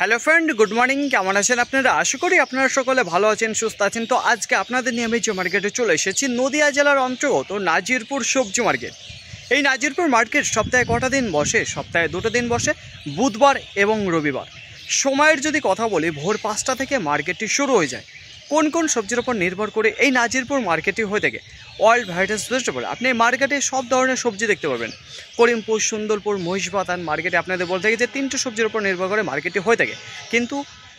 Hello friend, good morning. কেমন আছেন আপনারা? আশা করি আপনারা সকলে ভালো আছেন, সুস্থ আছেন। তো আজকে আপনাদের নিয়ে আমি যে মার্কেটে চলে এসেছি, নদিয়া জেলার অন্তর্গত নাজিরপুর সবজি মার্কেট। এই নাজিরপুর মার্কেট সপ্তাহে কটা দিন বসে? সপ্তাহে 2টো দিন বসে, বুধবার এবং রবিবার। সময়ের যদি কথা বলি, ভোর 5টা থেকে মার্কেটটি শুরু হয়ে যায়। কোন কোন সবজির ওপর নির্ভর করে এই নাজিরপুর মার্কেটটি হয়ে থাকে? All varieties vegetable. আপনি এই মার্কেটে সব ধরনের সবজি দেখতে পাবেন। করিমপুর, সুন্দরপুর, মহিষবাতান মার্কেটে আপনাদের বলতে থাকে যে 3টে সবজির উপর নির্ভর করে মার্কেটটি হয়ে থাকে, কিন্তু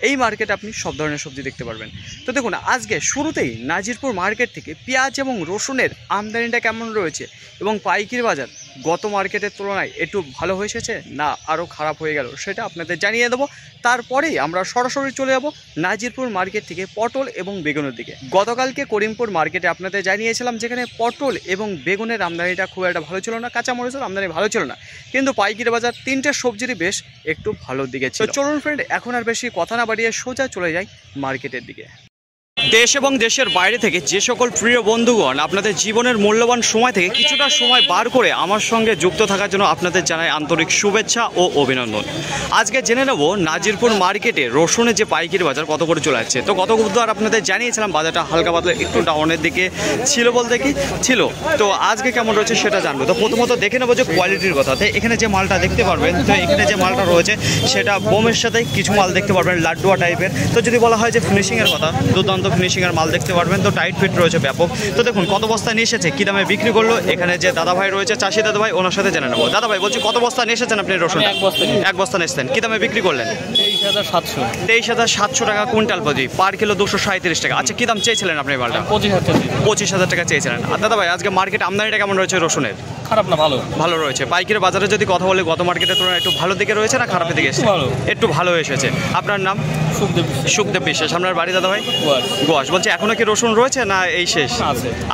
এই মার্কেটে আপনি সব ধরনের সবজি দেখতে পারবেন। তো দেখুন, আজকে শুরুতেই নাজিরপুর মার্কেট থেকে পেঁয়াজ এবং রসুনের আমদানিটা কেমন রয়েছে এবং পাইকারি বাজার গত মার্কেটের তুলনায় একটু ভালো হয়ে এসেছে না আরও খারাপ হয়ে গেল, সেটা আপনাদের জানিয়ে দেবো। তারপরেই আমরা সরাসরি চলে যাব নাজিরপুর মার্কেট থেকে পটল এবং বেগুনের দিকে। গতকালকে করিমপুর মার্কেটে আপনাদের জানিয়েছিলাম যেখানে পটল এবং বেগুনের আমদানিটা খুব একটা ভালো ছিল না, কাঁচামরিচের আমদানি ভালো ছিল না, কিন্তু পাইকারি বাজার 3টে সবজিরই বেশ একটু ভালোর দিকে ছিল। চলুন ফ্রেন্ড, এখন আর বেশি কথা না বাড়িয়ে সোজা চলে যাই মার্কেটের দিকে। দেশ এবং দেশের বাইরে থেকে যে সকল প্রিয় বন্ধুগণ আপনাদের জীবনের মূল্যবান সময় থেকে কিছুটা সময় বার করে আমার সঙ্গে যুক্ত থাকার জন্য আপনাদের জানাই আন্তরিক শুভেচ্ছা ও অভিনন্দন। আজকে জেনে নেব নাজিরপুর মার্কেটে রসুনের যে পাইকারি বাজার কত করে চলে যাচ্ছে। তো গত বুধবার আপনাদের জানিয়েছিলাম বাজারটা হালকা পাতলা একটু ডাউনের দিকে ছিল বলতে কি ছিল, তো আজকে কেমন রয়েছে সেটা জানবো। তো প্রথমত দেখে নেবো যে কোয়ালিটির কথা। তো এখানে যে মালটা দেখতে পারবেন, তো এখানে যে মালটা রয়েছে সেটা বোমের সাথে কিছু মাল দেখতে পারবেন লাড্ডুয়া টাইপের। তো যদি বলা হয় যে ফিনিশিংয়ের কথা, দুর্দান্ত ফিনিশিংয়ের মাল দেখতে পারবেন। তো টাইট ফিট রয়েছে ব্যাপক। তো দেখুন কত বস্তা নিয়ে এসেছে, কী দামে বিক্রি করলো, এখানে যে দাদাভাই রয়েছে চাষি দাদাভাই, ওনার সাথে জেনে নেবো। দাদাভাই বলছি, কত বস্তা নিয়ে এসেছেন আপনি রসুন? এক বস্তা নিয়ে এসেছেন। কী দামে বিক্রি করলেন? 23,700 টাকা কুইন্টাল প্রতি, পার কিলো 237 টাকা। আচ্ছা, কী দাম চেয়েছিলেন আপনি মালটা? 25,000 টাকা চেয়েছিলেন। আর দাদাভাই আজকে মার্কেট আমদানিটা কেমন রয়েছে রসুনের? খারাপ না, ভালো ভালো রয়েছে। পাইকারি বাজারে যদি কথা বলে গত মার্কেটের তুলনায় একটু ভালো দিকে রয়েছে না খারাপের দিকে? একটু ভালো এসেছে। আপনার নাম? সুখদেব বিশ্বাস। আপনার বাড়ি দাদাভাই? গোয়াস। বলছে এখনো কি রসুন রয়েছে না এই শেষ?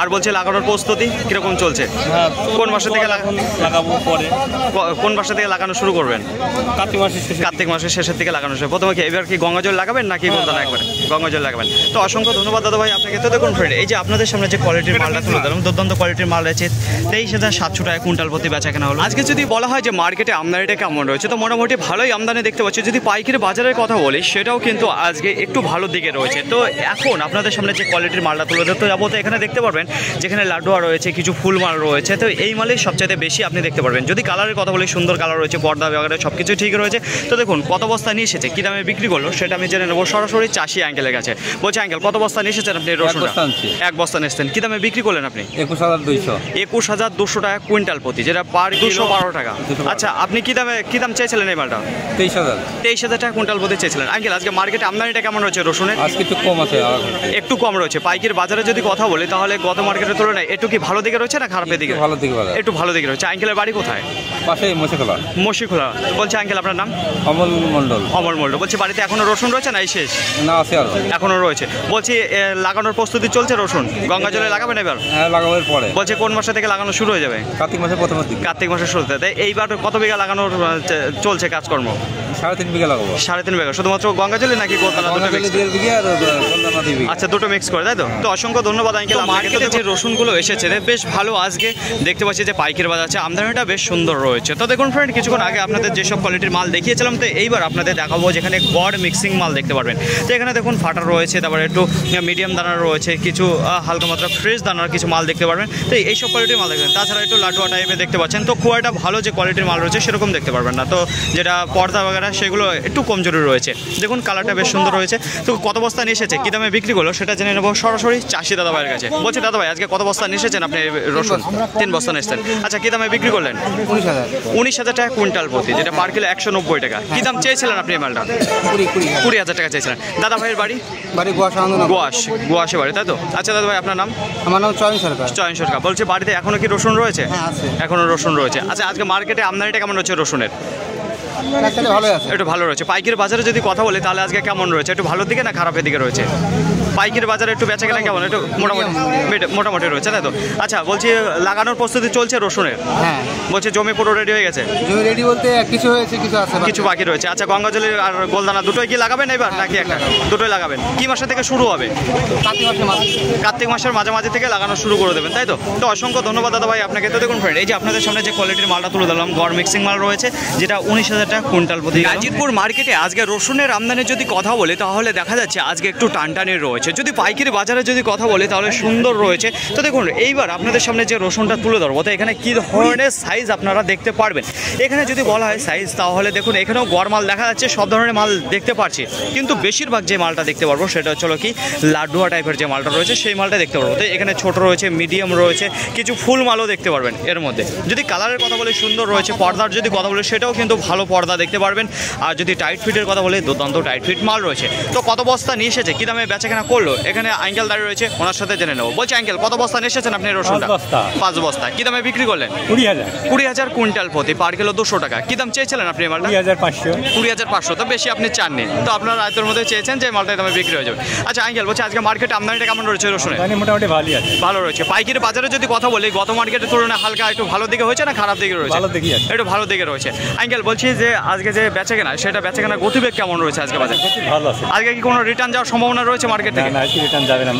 আর বলছে লাগানোর প্রস্তুতি কিরকম চলছে? কোন মাসে থেকে লাগাবো? পরে কোন মাসে থেকে লাগানো শুরু করবেন? কার্তিক মাসের শেষের দিকে লাগানো শুরু। প্রথমে কি এবার কি গঙ্গা জল লাগাবেন নাকি গোলদানা? একবারে গঙ্গা জল লাগাবেন। তো অসংখ্য ধন্যবাদ দাদাভাই আপনাকে। তো দেখুন ফ্রেন্ড, এই যে আপনাদের সামনে যে কোয়ালিটির মালটা তুলে দিলাম, দুর্দান্ত কোয়ালিটির মাল রয়েছে। 23,700 টাকা কুইন্টাল প্রতি বেচা কেনা হলো। আজকে যদি বলা হয় যে মার্কেটে আমদানিটা কেমন রয়েছে, তো মোটামুটি ভালোই আমদানি দেখতে পাচ্ছি। যদি পাইকারি বাজারের কথা বলি, সেটাও কিন্তু আজকে একটু ভালো দিকে রয়েছে। তো এখন আপনাদের সামনে যে কোয়ালিটির মালটা তুলে ধরতে যাবো, তো এখানে দেখতে পারবেন যেখানে লাড্ডুয়া রয়েছে, কিছু ফুল মাল রয়েছে। তো এই মালেই সবচাইতে বেশি আপনি দেখতে পারবেন। যদি কালারের কথা বলি, সুন্দর কালার রয়েছে, পর্দা ব্যাপারে সব কিছু ঠিক রয়েছে। তো দেখুন কত বস্তা নিয়ে এসেছে, কী দামে বিক্রি করলো সেটা আমি জেনে নেবো সরাসরি চাষি আঙ্কেলের কাছে। বলছে আঙ্কেল, কত বস্তা নিয়ে এসেছেন আপনি রসুন? এক বস্তা নিয়ে এসেছেন। কী দামে বিক্রি করলেন আপনি? 21,200 টাকা কুইন্টাল প্রতি, যেটা পার 212 টাকা। আচ্ছা, আপনি কী দাম চেয়েছিলেন এই মালটা? 23,000 টাকা কুইন্টাল প্রতি চেয়েছিলেন। আঙ্কেল আজকে মার্কেটে আমদানিটা কেমন রয়েছে রসুনের? আজকে একটু কম আছে, একটু কম রয়েছে। পাইকারি বাজারে যদি কথা বলি, তাহলে গত মার্কেটের তুলনায় একটু কি ভালো দিকে রয়েছে না খারাপের দিকে? ভালো দিকে, একটু ভালো দিকে রয়েছে। আঙ্কেলের বাড়ি কোথায়? পাশে মশিখোলা। বলছে আঙ্কেল আপনার নাম? অমল মণ্ডল। বলছি বাড়িতে এখনো রসুন রয়েছে না এই শেষ? না, আছে আরো, এখনো রয়েছে। বলছি লাগানোর প্রস্তুতি চলছে রসুন? গঙ্গা জলে লাগাবেন এবার? হ্যাঁ, লাগানোর পরে। বলছে কোন মাসে থেকে লাগানো শুরু হয়ে যাবে? কার্তিক মাসের প্রথমের দিকে। কার্তিক মাসের শুরুতে। তাই এইবার কত বিঘা লাগানোর চলছে কাজকর্ম? 3.5 বিঘা লাগাবো। 3.5 বিঘা। শুধুমাত্র গঙ্গা জলে নাকি গোলদানা? আচ্ছা, দুটো মিক্স করে, তাই তো? তো অসংখ্য ধন্যবাদ আঙ্কেল। মার্কেটে যে রসুনগুলো এসেছে বেশ ভালো আজকে দেখতে পাচ্ছি যে পাইকারি বাজার আছে, আমদানিটা বেশ সুন্দর রয়েছে। তো দেখুন ফ্রেন্ড, কিছুক্ষণ আগে আপনাদের যেসব কোয়ালিটির মাল দেখিয়েছিলাম, তো এইবার আপনাদের দেখাবো যেখানে গড় মিক্সিং মাল দেখতে পারবেন। তো এখানে দেখুন ফাটা রয়েছে, তারপরে একটু মিডিয়াম দানার রয়েছে, কিছু হালকা মাত্রা ফ্রেশ দানার কিছু মাল দেখতে পারবেন। তো এইসব কোয়ালিটির মাল দেখবেন। তাছাড়া একটু লাড্ডুয়া টাইপের দেখতে পাচ্ছেন। তো খুব একটা ভালো যে কোয়ালিটির মাল রয়েছে সেরকম দেখতে পারবেন না। তো যেটা পর্দা বাগেরা সেগুলো একটু কমজোরি রয়েছে। দেখুন কালারটা বেশ সুন্দর রয়েছে। তো কত বস্তা নিয়ে এসেছে, কী দামে বিক্রি করলো সেটা জেনে নেবো সরাসরি চাষি দাদাভাইয়ের কাছে। বলছি দাদাভাই আজকে কত বস্তা নিয়ে এসেছেন আপনি রসুন? 3 বস্তা নিয়ে এসেছেন। আচ্ছা, কী দামে বিক্রি করলেন? 19,000 টাকা কুইন্টাল প্রতি, যেটা পার কিলো 190 টাকা। কী দাম চেয়েছিলেন আপনি এই মালটা? 20,000 টাকা চেয়েছিলেন। দাদাভাইয়ের বাড়ি? গোয়াসে বাড়ি, তাই তো? আচ্ছা দাদাভাই আপনার নাম? আমার নাম চয়ন সরকার। বলছে বাড়িতে এখনো কি রসুন রয়েছে? হ্যাঁ, আছে। এখনো রসুন রয়েছে। আচ্ছা, আজকে মার্কেটে আমদানিটা কেমন রয়েছে রসুনের? একটু ভালো রয়েছে। পাইকারি বাজারে যদি কথা বলি, তাহলে আজকে কেমন রয়েছে? একটু ভালোর দিকে না খারাপের দিকে রয়েছে? পাইকারি বাজারে একটু বেচা কেনা কেমন? একটু মোটামুটি রয়েছে, তাই তো? আচ্ছা, বলছি লাগানোর প্রস্তুতি চলছে রসুনের? হ্যাঁ। বলছে জমি পুরো রেডি হয়ে গেছে? জমি রেডি বলতে কিছু হয়েছে, কিছু বাকি রয়েছে। আচ্ছা, গঙ্গা জলি আর গোলদানা দুটোই কি লাগাবেন এবার নাকি একটা? দুটোই লাগাবেন। কি মাসে থেকে শুরু হবে? কার্তিক মাসের মাঝামাঝি থেকে লাগানো শুরু করে দেবেন, তাই তো? তো অসংখ্য ধন্যবাদ দাদা ভাই আপনাকে। তো দেখুন ফ্রেন্ড, এই যে আপনাদের সামনে যে কোয়ালিটির মালটা তুলে দিলাম, গড় মিক্সিং মাল রয়েছে, যেটা 19,000 টাকা কুইন্টাল প্রতি। নাজিরপুর মার্কেটে আজকে রসুনের আমদানির যদি কথা বলি তাহলে দেখা যাচ্ছে আজকে একটু টানটানি রয়েছে। যদি পাইকারি বাজারে যদি কথা বলি তাহলে সুন্দর রয়েছে। তো দেখুন এইবার আপনাদের সামনে যে রসুনটা তুলে ধরবো তো এখানে কী ধরনের সাইজ আপনারা দেখতে পারবেন। এখানে যদি বলা হয় সাইজ তাহলে দেখুন এখানেও গড় মাল দেখা যাচ্ছে, সব ধরনের মাল দেখতে পাচ্ছি, কিন্তু বেশিরভাগ যে মালটা দেখতে পারবো সেটা হচ্ছে কি লাড্ডুয়া টাইপের যে মালটা রয়েছে সেই মালটা দেখতে পারবো। তো এখানে ছোট রয়েছে, মিডিয়াম রয়েছে, কিছু ফুল মালও দেখতে পারবেন এর মধ্যে। যদি কালারের কথা বলি সুন্দর রয়েছে, পর্দার যদি কথা বলি সেটাও কিন্তু ভালো পর্দা দেখতে পারবেন। আর যদি টাইট ফিটের কথা বলি দুর্দান্ত টাইট ফিট মাল রয়েছে। তো কত বস্তা নিয়ে এসেছে, কী দামে বেচাকেনা করলো, এখানে আঙ্কেল দাঁড়িয়ে রয়েছে, ওনার সাথে জেনে নেবো। বলছি আঙ্কেল কত বস্তা নিয়ে এসেছেন আপনি রসুনটা? 5 বস্তা। কী দামে বিক্রি করলেন? 20,000 কুইন্টাল প্রতি, পার কিলো 200 টাকা। কী দাম চেয়েছিলেন আপনি মালটা? 20,500। তো বেশি আপনি চাননি, তো আপনার রাতের মধ্যে চেয়েছেন যে মালটা দামে বিক্রি হয়ে যাবে। আচ্ছা আঙ্কেল বলছি আজকে মার্কেটে আমদানিটা কেমন রয়েছে রসুনের? মোটামুটি ভালোই আছে। ভালো রয়েছে। পাইকারি বাজারে যদি কথা বলি গত মার্কেটের তুলনায় হালকা একটু ভালো দিকে হয়েছে না খারাপ দিকে রয়েছে? ভালো দিকে আছে, একটু ভালো দিকে রয়েছে। আঙ্কেল বলছি যে আজকে যে বেচাকেনা সেটা বেচাকেনা গতিবেগ কেমন রয়েছে আজকে বাজারে? ভালো আছে। আজকে কি কোনো রিটার্ন যাওয়ার সম্ভাবনা রয়েছে মার্কেট থেকে? না, রিটার্ন যাবে না,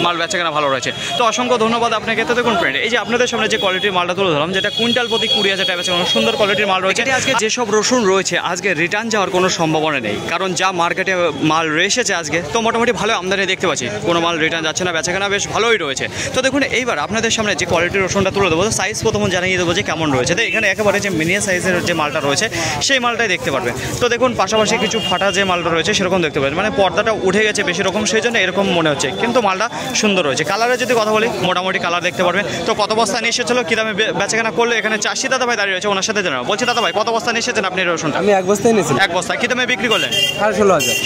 মাল বেচাকেনা ভালো রয়েছে। তো অসংখ্য ধন্যবাদ আপনাকে। তো দেখুন ফ্রেন্ড, এই যে আপনাদের সামনে যে কোয়ালিটির মালটা তুলে ধরলাম, যেটা কুইন্টাল প্রতি 20,000 টাকা বেচে, সুন্দর কোয়ালিটির মাল রয়েছে। আজকে যেসব রসুন রয়েছে আজকে রিটার্ন যাওয়ার কোনো সম্ভাবনা নেই, কারণ যা মার্কেটে মাল এসেছে আজকে তো মোটামুটি ভালো আমদানি দেখতে পাচ্ছি, কোনো মাল রিটার্ন যাচ্ছে না, বেচাকেনা বেশ ভালোই রয়েছে। তো দেখুন এইবার আপনাদের সামনে যে কোয়ালিটির রসুনটা তুলে দেবো, সাইজ প্রথম জানিয়ে দেবো যে কেমন রয়েছে। তো এখানে একেবারে যে মিনিয়াম সাইজের যে মালটা রয়েছে সেই মালটাই দেখতে পারবে। তো দেখুন পাশাপাশি কিছু ফাটা যে মালটা রয়েছে সেরকম দেখতে পাবেন, মানে পর্দাটা উঠে গেছে বেশি রকম, সেই জন্য এরকম মনে হচ্ছে, কিন্তু মালটা সুন্দর রয়েছে। কালারের যদি কথা বলি মোটামুটি কালার দেখতে পারবেন। তো কত বস্তা নিয়ে এসেছিল, কী দামে বেচাকেনা করলো, এখানে চাষি দাদা ভাই দাঁড়িয়ে রয়েছে, ওনার সাথে জানাবো। বলছি দাদা ভাই কত বস্তা নিয়ে এসেছেন আপনি রসুনটা? আমি 1 বস্তায় নিয়েছি। 1 বস্তা। কী দামে বিক্রি করলেন?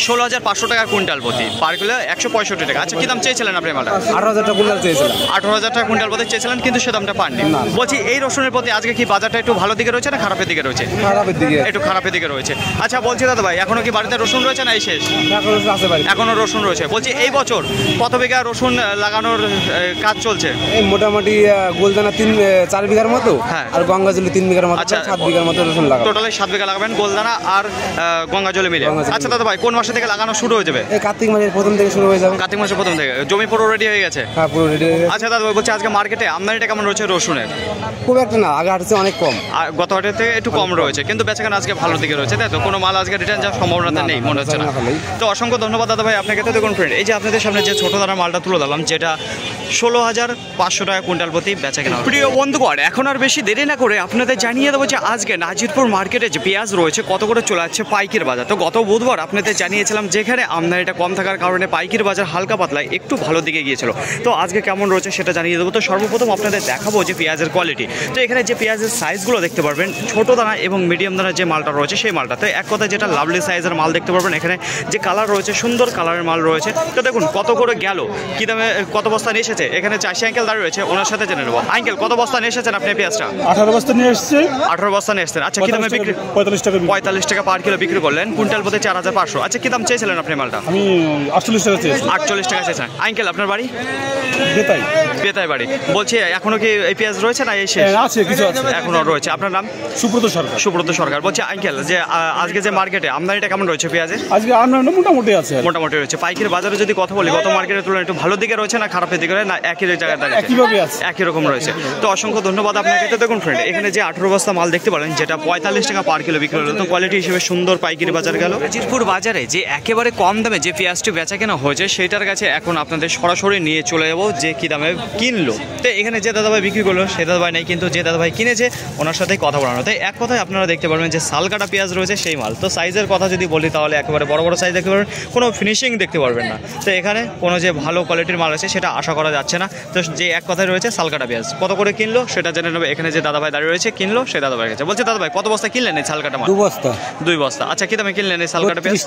16,500 টাকা কুইন্টাল প্রতি, পার কিলো 165 টাকা। আচ্ছা কী দাম চেয়েছিলেন আপনি মালটা? 18,000 টাকা কুইন্টাল চেয়েছিলাম। 18,000 টাকা কুইন্টাল প্রতি চেয়েছিলেন, কিন্তু সে দামটা পাননি। বলছি এই রসুনের প্রতি আজকে কি বাজারটা একটু ভালো দিকে রয়েছে না খারাপের দিকে রয়েছে? খারাপের দিকে, একটু খারাপের দিকে রয়েছে। আচ্ছা বলছি দাদা ভাই এখনো কি বাড়িতে রসুন রয়েছে না এই শেষ? এখনো রসুন রয়েছে। বলছি এই বছর কত বিঘা রসুন লাগানোর কাজ চলছে? এই মোটামুটি গোলদানা 4 বিঘার মতো, হ্যাঁ, আর গঙ্গাজলি 3 বিঘার মতো, 7 বিঘার মতো রসুন লাগাবো। টোটালি 7 বিঘা লাগাবেন গোলদানা আর গঙ্গাজলে মিলে। আচ্ছা দাদা ভাই কোন মাসে থেকে লাগানো শুরু হয়ে যাবে? এই কার্তিক মাসের প্রথম থেকে শুরু হয়ে যাবে। কার্তিক মাসের প্রথম থেকে জমি পুরো রেডি হয়ে গেছে? হ্যাঁ পুরো রেডি হয়ে গেছে। আচ্ছা দাদা ভাই বলছি আজকে মার্কেটে আমদানিটা কেমন রয়েছে রসুনের? খুব একটা না, আগে হাটে অনেক কম, আর গত হাটে থেকে একটু কম রয়েছে, কিন্তু বেচাকেনা আজকে ভালো দিকে রয়েছে, তাই তো? কোনো মাল আজকে রিটার্ন যাওয়ার সম্ভাবনা নেই মনে হচ্ছে না। তো অসংখ্য ধন্যবাদ দাদা ভাই আপনাকে। তো দেখুন ফ্রেন্ড, এই যে আপনাদের সামনে যে ছোটো দানা মালটা তুলে দিলাম, যেটা 16,500 টাকা কুইন্টাল প্রতি বেচাকেনা। প্রিয় বন্ধুগণ, এখন আর বেশি দেরি না করে আপনাদের জানিয়ে দেবো যে আজকে নাজিরপুর মার্কেটে যে পেঁয়াজ রয়েছে কত করে চলে যাচ্ছে পাইকির বাজার। তো গত বুধবার আপনাদের জানিয়েছিলাম যেখানে আমদানিটা কম থাকার কারণে পাইকির বাজার হালকা পাতলায় একটু ভালো দিকে গিয়েছিল। তো আজকে কেমন রয়েছে সেটা জানিয়ে দেবো। তো সর্বপ্রথম আপনাদের দেখাবো যে পেঁয়াজের কোয়ালিটি। তো এখানে যে পেঁয়াজের সাইজগুলো দেখতে পারবেন, ছোটো দানা এবং মিডিয়াম দানার যে মালটা রয়েছে সেই মালটা, তো এক কথায় যেটা লাভলি সাইজের মাল দেখতে পারবেন। এখানে যে কালার রয়েছে সুন্দর কালারের মাল রয়েছে। তো দেখুন কত করে গেল, কী দামে কত বস্তা নিয়ে এসেছে, এখানে চাষি আঙ্কেল দাঁড়িয়ে রয়েছে, ওনার সাথে জেনে নেবো। আঙ্কেল কত বস্তা নিয়ে এসেছেন আপনি পেঁয়াজটা? 18 বস্তা নিয়ে এসেছে। 18 বস্তা নিয়ে এসেছেন। আচ্ছা কী দামে বিক্রি? 45 টাকা পার কিলো বিক্রি করলেন, কুইন্টাল প্রতি 4,500। আচ্ছা কী দাম চেয়েছিলেন আপনি মালটা? আমি 48 টাকা চেয়েছি। 48 টাকা চেয়েছেন। আঙ্কেল আপনার বাড়ি? বেতাই বাড়ি। বলছি এখনো কি এই পেঁয়াজ রয়েছে না এই শেষ? আছে, কিছু আছে এখনো রয়েছে। আপনার নাম? সুব্রত সরকার। বলছি আঙ্কেল যে আজকে যে মার্কেটে আমদানিটা কেমন রয়েছে পেঁয়াজের? আজকে আমদানি মোটামুটি আছে, মোটামুটি রয়েছে। পাইকারি বাজারে যদি কথা বলি গত মার্কেটের তুলনায় একটু ভালো দিকে রয়েছে না খারাপের দিকে রয়েছে, না একই জায়গায় দাঁড়িয়ে একইভাবে আছে, একই রকম রয়েছে? তো অসংখ্য ধন্যবাদ আপনাকে। তো দেখুন ফ্রেন্ড, এখানে যে 18 বস্তা মাল দেখতে পারেন যেটা 45 টাকা পার কিলো বিক্রি হলো, তো কোয়ালিটি হিসেবে সুন্দর পাইকারি বাজার গেল। নাজিরপুর বাজারে যে একেবারে কম দামে যে পেঁয়াজটি বেচা কেনা হয়েছে সেইটার কাছে এখন আপনাদের সরাসরি নিয়ে চলে যাবো যে কী দামে কিনলো। তো এখানে যে দাদাভাই বিক্রি করলো সে দাদাভাই নেই, কিন্তু যে দাদাভাই কিনেছে ওনার সাথেই কথা বলানো। তাই এক কথায় আপনারা দেখতে পারবেন যে সালকাটা পেঁয়াজ রয়েছে সেই মাল। তো সাইজের কথা যদি বলি তাহলে একেবারে বড় বড় সাইজ দেখতে পারবেন, কোনো ফিনিশিং দেখতে পারবেন না। তো এখানে কোনো যে ভালো কোয়ালিটির মাল আছে সেটা আশা করা যাচ্ছে না। তো যে এক কথায় রয়েছে সালকাটা পেঁয়াজ কত করে কিনলো সেটা জেনে নেবে। এখানে যে দাদাভাই দাঁড়িয়ে রয়েছে কিনলো সেই দাদাভাই কাছে। বলছে দাদাভাই কত বস্তা কিনলেন এই সালকাটা মাল? 2 বস্তা। আচ্ছা কী দামে কিনলেন এই সালকাটা পেঁয়াজ?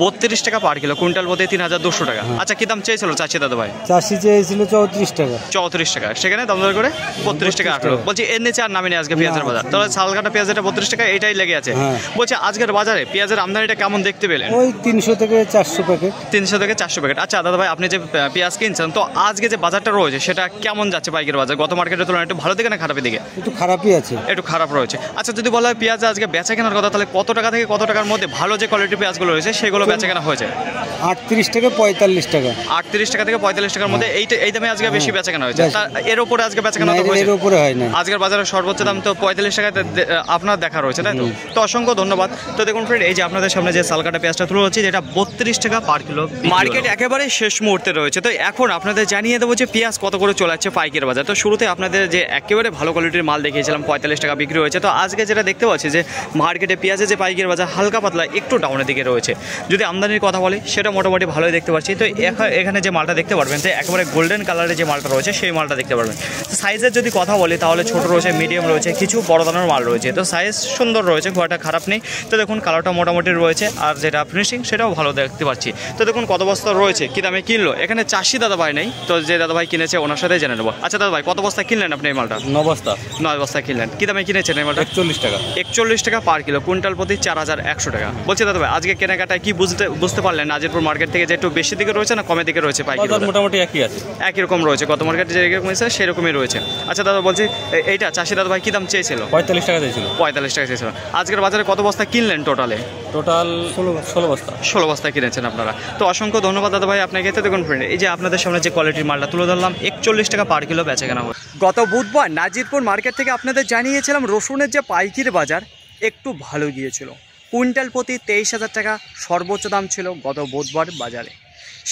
32 টাকা পার কিলো, কুইন্টাল প্রতি 3,200 টাকা। আচ্ছা কী দাম চেয়েছিল চাষি দাদাভাই? চাষি চেয়েছিল 34 টাকা। 34 টাকা, সেখানে দাম দর করে 32 টাকা আটলো। বলছি এর নিচে আর নামিনি আজকে পেঁয়াজের বাজার, তাহলে সালকাটা পেঁয়াজ এটা 32 টাকা এটাই লেগে আছে। বলছে আজকের বাজারে পেঁয়াজের আমদানিটা কেমন দেখতে পেলেন? ওই 300 থেকে 400 প্যাকেট। 300 থেকে 400 প্যাকেট। আচ্ছা দাদা ভাই আপনি যে পেঁয়াজ কিনছেন, তো আজকে যে বাজারটা রয়েছে সেটা কেমন যাচ্ছে পাইকারি বাজার? গত মার্কেটের তুলনায় একটু ভালো দিকে না খারাপের দিকে? একটু খারাপই আছে। একটু খারাপ রয়েছে। আচ্ছা, যদি বলা হয় পেঁয়াজ আজকে বেচা কেনার কথা, তাহলে কত টাকা থেকে কত টাকার মধ্যে ভালো যে কোয়ালিটির পেঁয়াজগুলো রয়েছে সেগুলো বেচা কেনা হয়েছে? 38 থেকে 45 টাকা। 38 টাকা থেকে 45 টাকার মধ্যে এই দামে আজকে বেশি বেচা কেনা হয়েছে। এর উপরে আজকে বেচা কেনা তো হয়েছে? এর উপরে হয় না। আজকের বাজারের সর্বোচ্চ দাম তো 45 টাকাতে আপনার দেখা রয়েছে, তাই তো? তো অসংখ্য ধন্যবাদ। তো দেখুন ফ্রেন্ড, এই যে আপনাদের সামনে যে সালকাটা পেঁয়াজটা তুলে হচ্ছে, যেটা 32 টাকা পার কিলো। মার্কেট একেবারে শেষ মুহূর্তে রয়েছে। তো এখন আপনাদের জানিয়ে দেবো যে পেঁয়াজ কত করে চলে যাচ্ছে পাইকারি বাজার। তো শুরুতে আপনাদের যে একেবারে ভালো কোয়ালিটির মাল দেখিয়েছিলাম 45 টাকা বিক্রি হয়েছে। তো আজকে যেটা দেখতে পাচ্ছি যে মার্কেটে পেঁয়াজের যে পাইকারি বাজার হালকা পাতলা একটু ডাউনের দিকে রয়েছে। যদি আমদানির কথা বলি সেটা মোটামুটি ভালোই দেখতে পাচ্ছি। তো এখানে যে মালটা দেখতে পারবেন, তো একেবারে গোল্ডেন কালারের যে মালটা রয়েছে সেই মালটা দেখতে পারবেন। সাইজের যদি কথা বলি তাহলে ছোট রয়েছে, মিডিয়াম রয়েছে, কিছু বড় দানার মাল রয়েছে। তো সাইজ সুন্দর রয়েছে, খুব একটা খারাপ নেই। তো দেখুন কালারটা মোটামুটি রয়েছে, আর যেটা ফিনিশিং সেটাও ভালো দেখতে পাচ্ছি। তো দেখুন কত বস্তা রয়েছে, কী দামে কিনলো, এখানে চাষি দাদা ভাই নেই, তো যে দাদা ভাই কিনেছে ওনার সাথে জেনে নেবো। আচ্ছা দাদা ভাই, কত বস্তা কিনলেন আপনি এই মালটা? 9 বস্তা। 9 বস্তা কিনলেন। কী দামে কিনেছেন এই মালটা? 41 টাকা। 41 টাকা পার কিলো, কুইন্টাল প্রতি 4100 টাকা। বলছি দাদা ভাই, আজকে কেনাকাটায় কি বুঝতে পারলেন নাজিরপুর মার্কেট থেকে যে একটু বেশি দিকে রয়েছে না কমের দিকে রয়েছে পাইকারি? মোটামুটি একই আছে, একই রকম রয়েছে, গত মার্কেটে যেরকম হয়েছে সেরকমই রয়েছে। আচ্ছা দাদা, বলছি এইটা চাষি দাদা ভাই কী দাম চেয়েছিল? 45 টাকা দিয়েছিল। 45 টাকা চেয়েছিল। আজকের বাজারে কত বস্তা কিনলেন টোটাল 16 বস্তা। 16 বস্তা কিনেছেন আপনারা। তো অসংখ্য ধন্যবাদ দাদা ভাই আপনাকে। তো দেখুন ফ্রেন্ড, এই যে আপনাদের সামনে যে কোয়ালিটির মালটা তুলে ধরলাম 41 টাকা পার কিলো বেচা কেনা হয়। গত বুধবার নাজিরপুর মার্কেট থেকে আপনাদের জানিয়েছিলাম রসুনের যে পাইকারি বাজার একটু ভালো গিয়েছিল। কুইন্টাল প্রতি 23,000 টাকা সর্বোচ্চ দাম ছিল গত বুধবার বাজারে।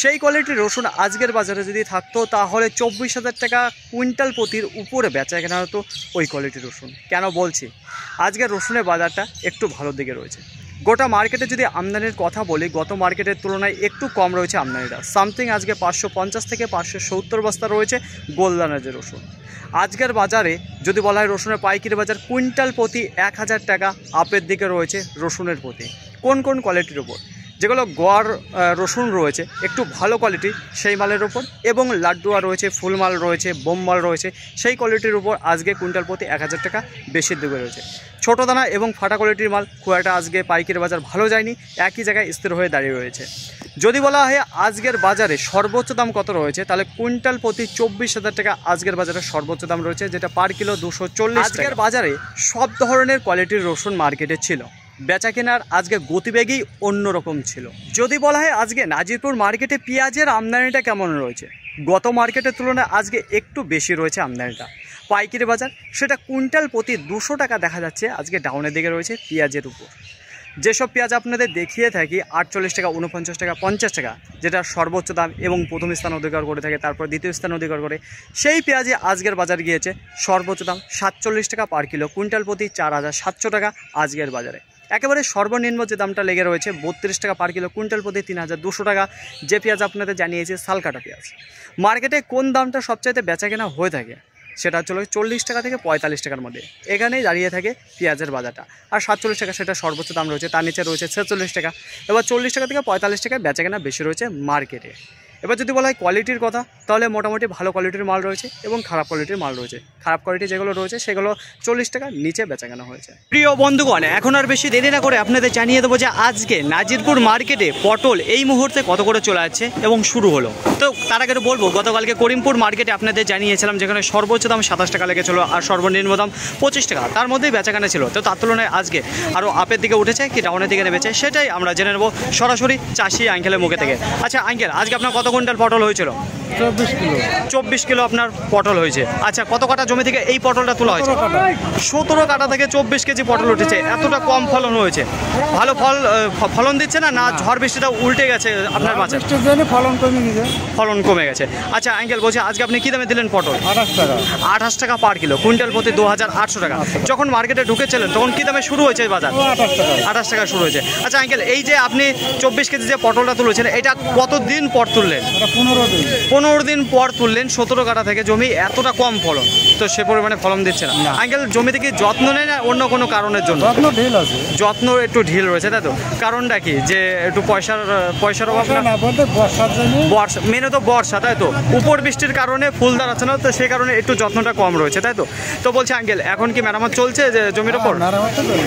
সেই কোয়ালিটির রসুন আজকের বাজারে যদি থাকতো তাহলে 24,000 টাকা কুইন্টাল প্রতির উপরে বেচা কেনা হতো ওই কোয়ালিটির রসুন। কেন বলছি? আজকের রসুনের বাজারটা একটু ভালোর দিকে রয়েছে। গোটা মার্কেটে যদি আমদানির কথা বলি, গত মার্কেটের তুলনায় একটু কম রয়েছে আমদানিটা। সামথিং আজকে 550 থেকে 570 বস্তা রয়েছে গোলদানার যে রসুন। আজকের বাজারে যদি বলা হয় রসুনের পাইকারি বাজার কুইন্টাল প্রতি 1000 টাকা আপের দিকে রয়েছে রসুনের প্রতি। কোন কোন কোয়ালিটির উপর? যেগুলো গড় রসুন রয়েছে একটু ভালো কোয়ালিটি সেই মালের ওপর, এবং লাড্ডুয়া রয়েছে, ফুলমাল রয়েছে, বোমমাল রয়েছে, সেই কোয়ালিটির উপর আজকে কুইন্টাল প্রতি 1000 টাকা বেশির দিকে রয়েছে। ছোটো দানা এবং ফাটা কোয়ালিটির মাল খুব একটা আজকে পাইকারি বাজার ভালো যায়নি, একই জায়গায় স্থির হয়ে দাঁড়িয়ে রয়েছে। যদি বলা হয় আজকের বাজারে সর্বোচ্চ দাম কত রয়েছে, তাহলে কুইন্টাল প্রতি 24,000 টাকা আজকের বাজারে সর্বোচ্চ দাম রয়েছে, যেটা পার কিলো 240। আজকের বাজারে সব ধরনের কোয়ালিটির রসুন মার্কেটে ছিল। বেচা কেনার আজকে গতিবেগই অন্যরকম ছিল। যদি বলা হয় আজকে নাজিরপুর মার্কেটে পেঁয়াজের আমদানিটা কেমন রয়েছে, গত মার্কেটের তুলনায় আজকে একটু বেশি রয়েছে আমদানিটা। পাইকারি বাজার সেটা কুইন্টাল প্রতি 200 টাকা দেখা যাচ্ছে আজকে ডাউনের দিকে রয়েছে পেঁয়াজের উপর। যেসব পেঁয়াজ আপনাদের দেখিয়ে থাকি 48 টাকা, 49 টাকা, 50 টাকা, যেটা সর্বোচ্চ দাম এবং প্রথম স্থান অধিকার করে থাকে, তারপর দ্বিতীয় স্থান অধিকার করে, সেই পেঁয়াজে আজকের বাজার গিয়েছে সর্বোচ্চ দাম 47 টাকা পার কিলো, কুইন্টাল প্রতি 4700 টাকা আজকের বাজারে। একেবারে সর্বনিম্ন যে দামটা লেগে রয়েছে 32 টাকা পার কিলো, কুইন্টাল প্রতি 3200 টাকা, যে পেঁয়াজ আপনাদের জানিয়েছে সালকাটা পেঁয়াজ। মার্কেটে কোন দামটা সবচাইতে বেচা কেনা হয়ে থাকে সেটা চলে 40 টাকা থেকে 45 টাকার মধ্যে, এখানেই দাঁড়িয়ে থাকে পেঁয়াজের বাজারটা। আর 47 টাকা সেটা সর্বোচ্চ দাম রয়েছে, তার নিচে রয়েছে 46 টাকা। এবার 40 টাকা থেকে 45 টাকায় বেচা কেনা বেশি রয়েছে মার্কেটে। এবার যদি বলা হয় কোয়ালিটির কথা, তাহলে মোটামুটি ভালো কোয়ালিটির মাল রয়েছে এবং খারাপ কোয়ালিটির মাল রয়েছে। খারাপ কোয়ালিটি যেগুলো রয়েছে সেগুলো 40 টাকার নিচে বেচাকেনা হয়েছে। প্রিয় বন্ধুগণ, এখন আর বেশি দেরি না করে আপনাদের জানিয়ে দেবো যে আজকে নাজিরপুর মার্কেটে পটল এই মুহূর্তে কত করে চলে যাচ্ছে এবং শুরু হলো। তো তার আগে বলবো, গতকালকে করিমপুর মার্কেটে আপনাদের জানিয়েছিলাম যেখানে সর্বোচ্চ দাম 27 টাকা লেগেছিল আর সর্বনিম্ন দাম 25 টাকা, তার মধ্যেই বেচাকেনা ছিল। তো তার তুলনায় আজকে আরও আপের দিকে উঠেছে কি ডাউনের দিকে নেমেছে সেটাই আমরা জেনে নেবো সরাসরি চাষি আঙ্কেলের মুখে থেকে। আচ্ছা আঙ্কেল, আজকে আপনার কত কুইন্টাল পটল হয়েছিল? 24 কিলো। 24 কিলো আপনার পটল হয়েছে। আচ্ছা, কত কাটা জমি থেকে এই পটলটা তোলা হয়েছে? 17 কাটা থেকে 24 কেজি পটল উঠেছে। এতটা কম ফলন হয়েছে, ভালো ফলন দিচ্ছে না, না ঝড় বৃষ্টিটা উল্টে গেছে আপনার মাঝে? ফলন কমে গেছে। আচ্ছা আঙ্কেল, বলছি আজকে আপনি কী দামে দিলেন পটল? 28 টাকা। 28 টাকা পার কিলো, কুইন্টাল প্রতি 2800 টাকা। যখন মার্কেটে ঢুকেছিলেন তখন কী দামে শুরু হয়েছে বাজার? 28 টাকা শুরু হয়েছে। আচ্ছা আঙ্কেল, এই যে আপনি 24 কেজি যে পটলটা তুলেছেন এটা কতদিন পর তুললেন? 15 দিন। 15 দিন পর তুললেন 17 কাটা থেকে জমি, এতটা কম ফলন। তো সে পরিমাণে ফলন দিচ্ছে না। না। আঙ্কেল জমি থেকে যত্ন নেয় না অন্য কোনো কারণের জন্য? যত্ন ঢিল আছে। যত্ন একটু ঢিল রয়েছে তাই তো? কারণটা কি, যে একটু পয়সার অভাব না? না বলতে বর্ষার জন্য। বর্ষা মেনে তো বর্ষা তাই তো, উপর বৃষ্টির কারণে ফুল দাঁড়াচ্ছে না, তো সেই কারণে একটু যত্নটা কম রয়েছে তাই তো? তো বলছি আঙ্কেল এখন কি মেরামত চলছে যে জমির ওপর?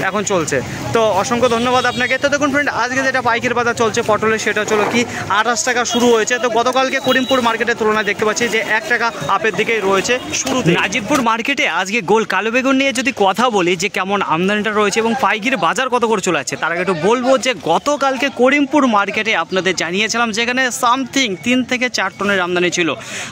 এখন চলছে। তো অসংখ্য ধন্যবাদ আপনাকে। তো দেখুন ফ্রেন্ড, আজকে যেটা পাইকারি বাজার চলছে পটলের সেটা চলো কি 28 টাকা শুরু হয়েছে। তো গতকালকে করিমপুর মার্কেটের তুলনায় দেখতে পাচ্ছি যে 1 টাকা আপের দিকেই রয়েছে শুরুতে। নাজিরপুর মার্কেটে আজকে গোল কালো বেগুন নিয়ে যদি কথা বলি যে কেমন আমদানিটা রয়েছে এবং পাইকারি বাজার কত করে চলে যাচ্ছে, তার আগে একটু বলবো যে গতকালকে করিমপুর মার্কেটে আপনাদের জানিয়েছিলাম যেখানে সামথিং 3 থেকে 4 টনের আমদানি ছিল,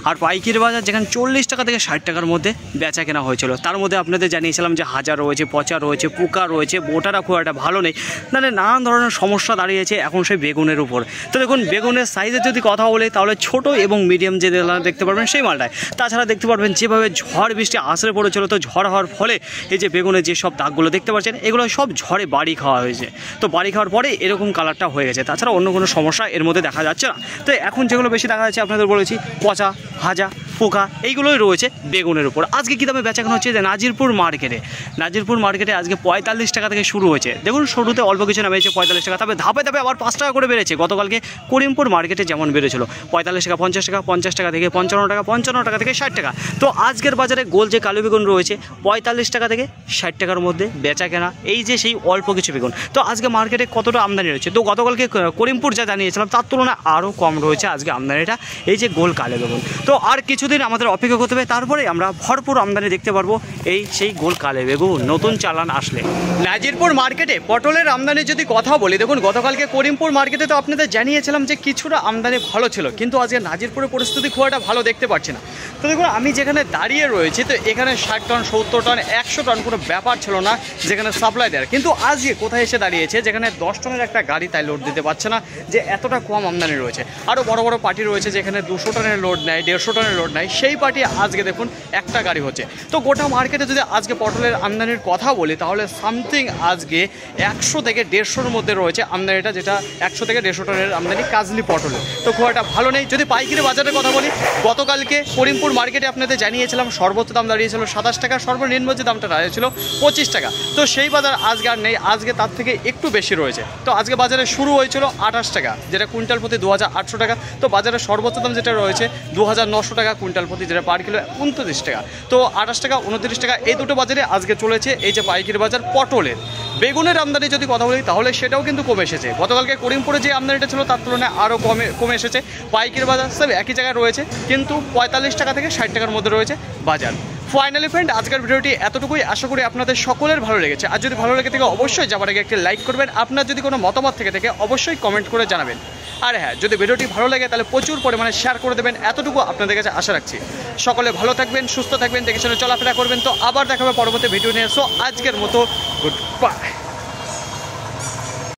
আর পাইকারি বাজার যেখানে 40 টাকা থেকে 60 টাকার মধ্যে বেচা কেনা হয়েছিল। তার মধ্যে আপনাদের জানিয়েছিলাম যে হাজার রয়েছে, পচা রয়েছে, পোকা রয়েছে, বোটারা খুব একটা ভালো নেই, মানে নানান ধরনের সমস্যা দাঁড়িয়েছে এখন সেই বেগুনের উপর। তো দেখুন বেগুনের সাইজের যদি কথা বলি তাহলে ছোট এবং মিডিয়াম যে দেখতে পারবেন সেই মালটায়। তাছাড়া দেখতে পারবেন যেভাবে ঝড় বৃষ্টি আছড়ে পড়েছিল, তো ঝড় হওয়ার ফলে এই যে বেগুনের যে সব দাগগুলো দেখতে পাচ্ছেন এগুলো সব ঝড়ে বাড়ি খাওয়া হয়েছে। তো বাড়ি খাওয়ার পরে এরকম কালারটা হয়ে গেছে, তাছাড়া অন্য কোনো সমস্যা এর মধ্যে দেখা যাচ্ছে না। তো এখন যেগুলো বেশি দেখা যাচ্ছে আপনাদের বলেছি পচা, হাজা, পোকা, এইগুলোই রয়েছে বেগুনের উপর। আজকে কী দামে বেচাকেনা হচ্ছে যে নাজিরপুর মার্কেটে আজকে 45 টাকা থেকে শুরু হয়েছে। দেখুন শুরুতে অল্প কিছু নামেছে 45 টাকা, তবে ধাপে ধাপে আবার 5 টাকা করে বেড়েছে। গতকালকে করিমপুর মার্কেটে যেমন বেড়েছিল 45 টাকা, 50 টাকা, 50 টাকা থেকে 55 টাকা, 55 টাকা থেকে 60 টাকা। তো আজকের বাজারে গোল যে কালো বেগুন রয়েছে 45 টাকা থেকে 60 টাকার মধ্যে বেচা কেনা, এই যে সেই অল্প কিছু বেগুন। তো আজকে মার্কেটে কতটা আমদানি রয়েছে, তো গতকালকে করিমপুর যা জানিয়েছিলাম তার তুলনায় আরও কম রয়েছে আজকে আমদানিটা, এই যে গোল কালো বেগুন। তো আর কিছুদিন আমাদের অপেক্ষা করতে হবে, তারপরে আমরা ভরপুর আমদানি দেখতে পারবো এই সেই গোল কালো বেগুন নতুন চালান আসলে। নাজিরপুর মার্কেটে পটলের আমদানির যদি কথা বলি, দেখুন গতকালকে করিমপুর মার্কেটে তো আপনাদের জানিয়েছিলাম যে কিছুটা আমদানি ভালো ছিল, কিন্তু আজকে নাজিরপুরের পরিস্থিতি খুব একটা ভালো দেখতে পাচ্ছি না। তো দেখুন আমি যেখানে দাঁড়িয়ে রয়েছি, তো এখানে 60 টন, 70 টন, 100 টন কোনো ব্যাপার ছিল না যেখানে সাপ্লাই দেওয়ার, কিন্তু আজকে কোথায় এসে দাঁড়িয়েছে যেখানে 10 টনের একটা গাড়ি তাই লোড দিতে পারছে না, যে এতটা কম আমদানি রয়েছে। আরও বড় বড় পার্টি রয়েছে যেখানে 200 টনের লোড নেয়, 150 টনের লোড নেয়, সেই পার্টি আজকে দেখুন একটা গাড়ি হচ্ছে। তো গোটা মার্কেটে যদি আজকে পটলের আমদানির কথা বলি তাহলে সামথিং আজকে 100 থেকে 150-র মধ্যে রয়েছে আমদানিটা, যেটা 100 থেকে 150 টনের আমদানি কাজলি পটলে। তো খুব একটা ভালো নেই। যদি পাইকারি বাজারের কথা বলি, গতকালকে করিমপুর মার্কেটে আপনাদের জানিয়েছিলাম সর্বোচ্চ দাম দাঁড়িয়েছিল 27 টাকা, সর্বনিম্ন যে দামটা দাঁড়িয়েছিল 25 টাকা। তো সেই বাজার আজকে আর নেই, আজকে তার থেকে একটু বেশি রয়েছে। তো আজকে বাজারে শুরু হয়েছিল 28 টাকা, যেটা কুইন্টাল প্রতি 2800 টাকা। তো বাজারের সর্বোচ্চ দাম যেটা রয়েছে 2900 টাকা কুইন্টাল প্রতি, যেটা পার কিলো 29 টাকা। তো 28 টাকা, 29 টাকা এই দুটো বাজারে আজকে চলেছে এই যে পাইকারি বাজার পটলের। বেগুনের আমদানি যদি কথা বলি তাহলে সেটাও কিন্তু কমে এসেছে। গতকালকে করিমপুরে যে আমদানিটা ছিল তার তুলনায় আরও কমে এসেছে। পাইকারি বাজার সব একই জায়গায় রয়েছে, কিন্তু 45 টাকা থেকে 60 টাকার মধ্যে রয়েছে বাজার। ফাইনালি ফ্রেন্ড, আজকের ভিডিওটি এতটুকুই। আশা করি আপনাদের সকলের ভালো লেগেছে। আর যদি ভালো লেগে থাকে অবশ্যই যাবার আগে একটি লাইক করবেন। আপনার যদি কোনো মতামত থেকে অবশ্যই কমেন্ট করে জানাবেন। আর হ্যাঁ, যদি ভিডিওটি ভালো লাগে তাহলে প্রচুর পরিমাণে শেয়ার করে দেবেন, এতটুকু আপনাদের কাছে আশা রাখছি। সকলে ভালো থাকবেন, সুস্থ থাকবেন, দেখে শুনে চলাফেরা করবেন। তো আবার দেখা হবে পরবর্তী ভিডিও নিয়ে। সো আজকের মতো গুড বাই।